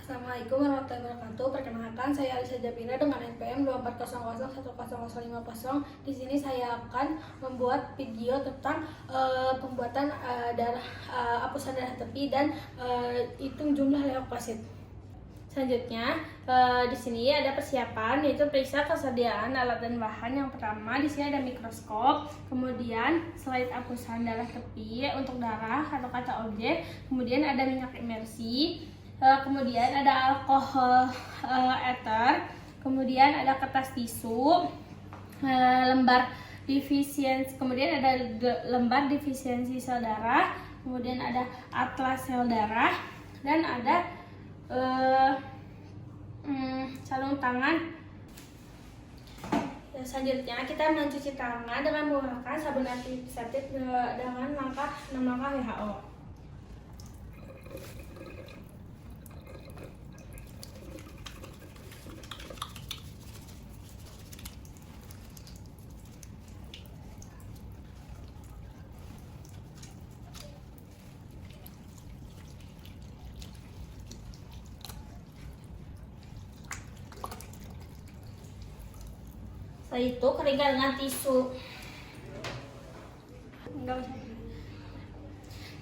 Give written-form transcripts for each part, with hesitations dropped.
Assalamualaikum warahmatullahi wabarakatuh. Perkenalkan, saya Alisa Japina dengan NPM 240010050. Di sini saya akan membuat video tentang pembuatan hapusan darah tepi dan hitung jumlah leukosit. Selanjutnya, di sini ada persiapan, yaitu periksa kesediaan alat dan bahan. Yang pertama, di sini ada mikroskop, kemudian slide hapusan darah tepi untuk darah atau kaca objek, kemudian ada minyak imersi, kemudian ada alkohol ether, kemudian ada kertas tisu, lembar defisiensi, kemudian ada lembar defisiensi sel darah, kemudian ada atlas sel darah, dan ada sarung tangan. Selanjutnya kita mencuci tangan dengan menggunakan sabun antiseptik dengan langkah 6 langkah WHO. Setelah itu keringkan dengan tisu.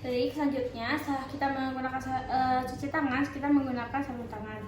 Jadi selanjutnya setelah kita menggunakan cuci tangan, kita menggunakan sabun tangan.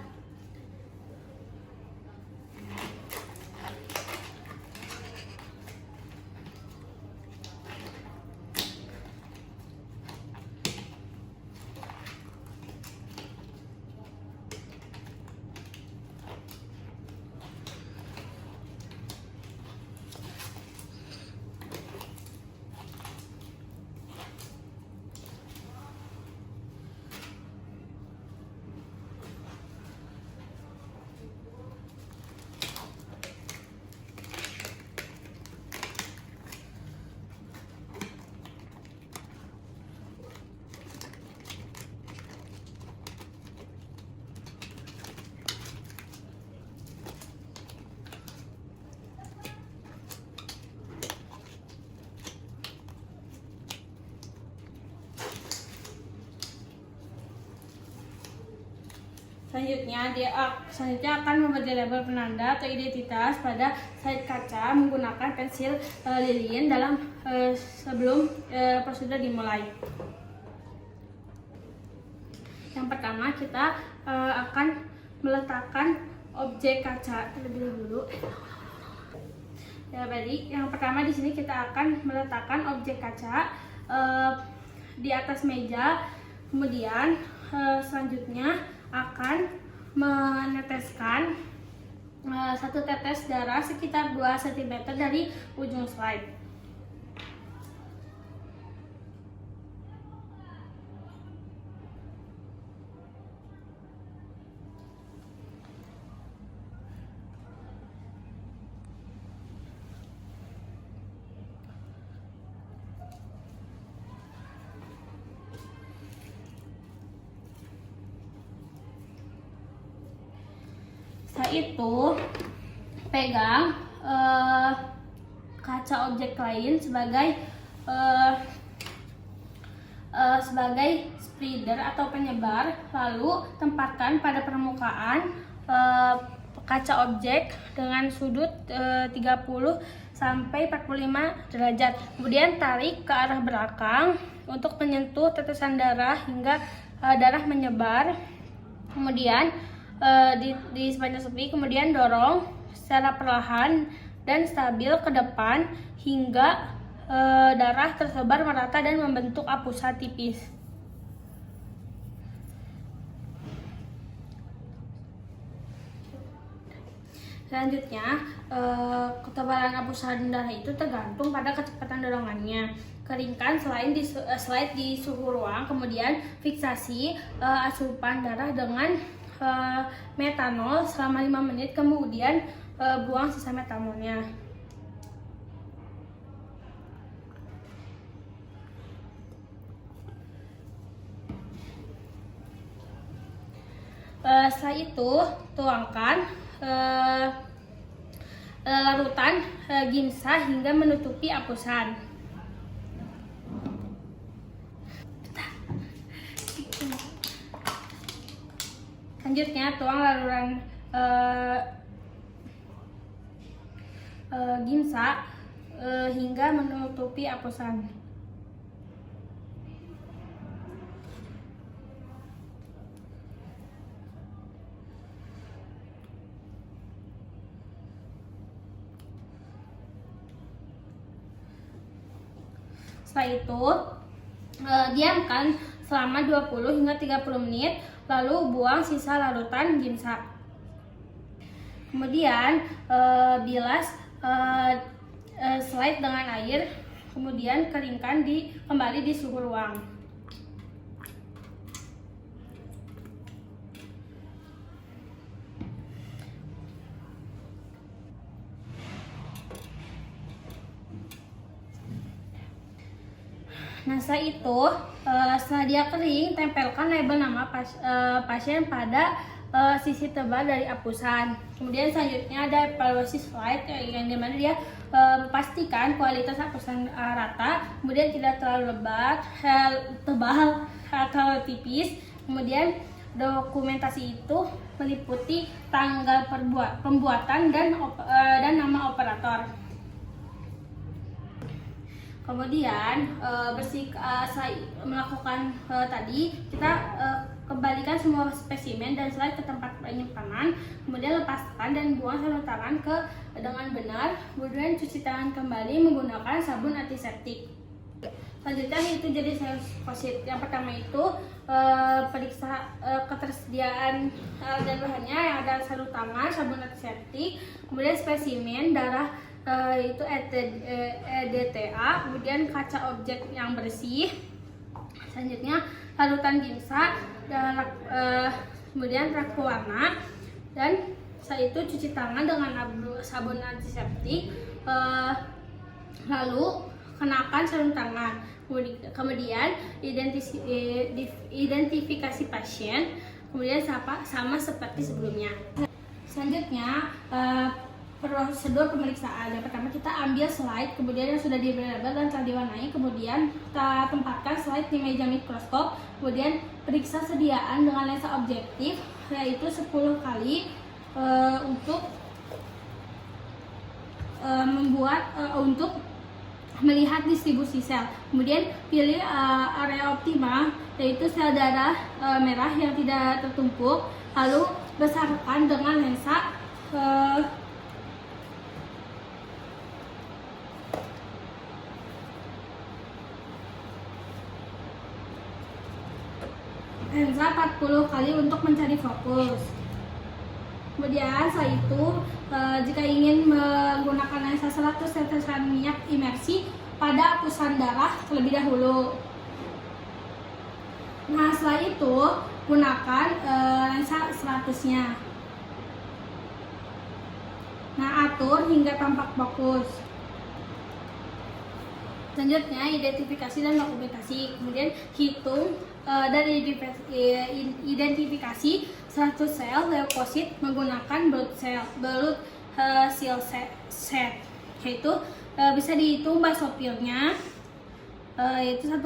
Selanjutnya akan memberi label penanda atau identitas pada slide kaca menggunakan pensil lilin sebelum prosedur dimulai. Yang pertama kita akan meletakkan objek kaca terlebih dahulu. Yang pertama di sini kita akan meletakkan objek kaca di atas meja, kemudian selanjutnya akan meneteskan 1 tetes darah sekitar 2 cm dari ujung slide. Setelah itu pegang kaca objek lain sebagai spreader atau penyebar, lalu tempatkan pada permukaan kaca objek dengan sudut 30 sampai 45 derajat. Kemudian tarik ke arah belakang untuk menyentuh tetesan darah hingga darah menyebar. Kemudian di sepanjang sepi, kemudian dorong secara perlahan dan stabil ke depan hingga darah tersebar merata dan membentuk hapusan tipis. Selanjutnya, ketebalan hapusan darah itu tergantung pada kecepatan dorongannya. Keringkan slide di suhu ruang, kemudian fiksasi asupan darah dengan metanol selama 5 menit, kemudian buang sisa metanolnya. Setelah itu tuangkan larutan gimsa hingga menutupi hapusan. Selanjutnya tuang laruran ginsa hingga menutupi apusan. Setelah itu diamkan selama 20 hingga 30 menit, lalu buang sisa larutan ginsa. Kemudian bilas slide dengan air, kemudian keringkan kembali di suhu ruang. Nah, setelah itu, setelah dia kering, tempelkan label nama pasien pada sisi tebal dari apusan. Kemudian selanjutnya ada evaluasi slide yang dimana dia pastikan kualitas apusan rata, kemudian tidak terlalu lebat, tebal atau tipis. Kemudian dokumentasi itu meliputi tanggal pembuatan dan nama operator. Kemudian melakukan tadi, kita kembalikan semua spesimen dan slide ke tempat penyimpanan, kemudian lepaskan dan buang sarung tangan dengan benar, kemudian cuci tangan kembali menggunakan sabun antiseptik. Selanjutnya itu jadi leukosit. Yang pertama itu periksa ketersediaan dan bahannya, yang ada sarung tangan, sabun antiseptik, kemudian spesimen darah itu EDTA, kemudian kaca objek yang bersih. Selanjutnya larutan ginsa, kemudian rak pewarna, dan setelah itu cuci tangan dengan sabun antiseptik, lalu kenakan sarung tangan. Kemudian identifikasi pasien, kemudian sama seperti sebelumnya. Selanjutnya prosedur pemeriksaan. Yang pertama, kita ambil slide, kemudian yang sudah diberi label dan telah diwarnai, kemudian kita tempatkan slide di meja mikroskop, kemudian periksa sediaan dengan lensa objektif, yaitu 10 kali untuk untuk melihat distribusi sel. Kemudian pilih area optimal, yaitu sel darah merah yang tidak tertumpuk, lalu besarkan dengan lensa lensa 40 kali untuk mencari fokus. Kemudian setelah itu, jika ingin menggunakan lensa 100 tetesan minyak imersi pada apusan darah terlebih dahulu. Nah, setelah itu gunakan lensa 100-nya. Nah, atur hingga tampak fokus. Selanjutnya identifikasi dan dokumentasi. Kemudian hitung dari identifikasi 100 sel leukosit menggunakan blood cell set, yaitu bisa dihitung basofilnya yaitu 1%,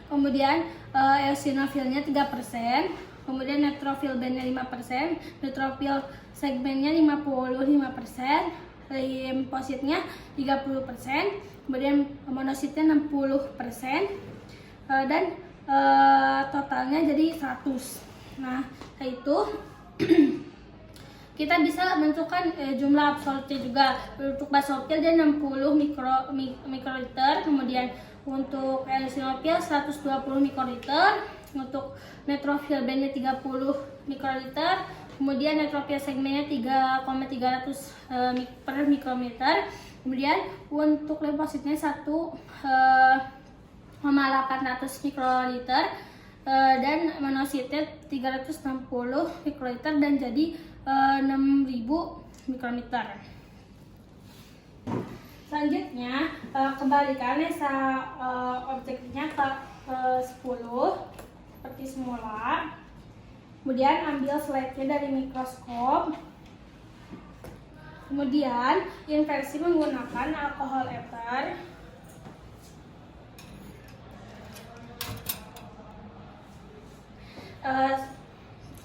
kemudian eosinofilnya 3%, kemudian neutrofil bandnya 5%, neutrofil segmennya 55%, limfositnya 30%, kemudian monositnya 60%, dan totalnya jadi 100. Nah, itu kita bisa menentukan jumlah absolutnya juga. Untuk basofil dia 60 mikroliter, kemudian untuk eosinofil 120 mikroliter, untuk neutrofil bandnya 30 mikroliter, kemudian neutrofil segmennya 3,300 per mikrometer, kemudian untuk limfositnya 1,800 mikroliter, dan monositnya 360 mikroliter, dan jadi 6000 mikrometer. Selanjutnya kembalikan lensa objeknya ke 10 seperti semula. Kemudian ambil slide-nya dari mikroskop. Kemudian inversi menggunakan alkohol ether.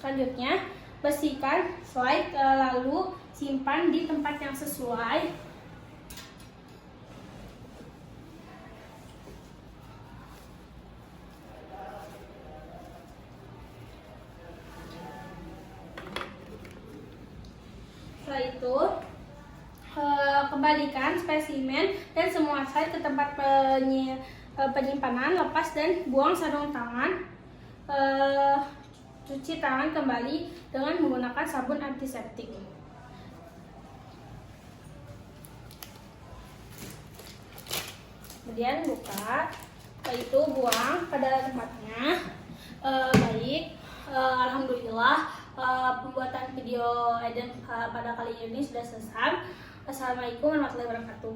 Selanjutnya, bersihkan slide lalu simpan di tempat yang sesuai. Setelah itu, kembalikan spesimen dan semua slide ke tempat penyimpanan, lepas dan buang sarung tangan. Cuci tangan kembali dengan menggunakan sabun antiseptik. Kemudian buka, setelah itu buang pada tempatnya. Baik, alhamdulillah pembuatan video Eden pada kali ini sudah selesai. Assalamualaikum warahmatullahi wabarakatuh.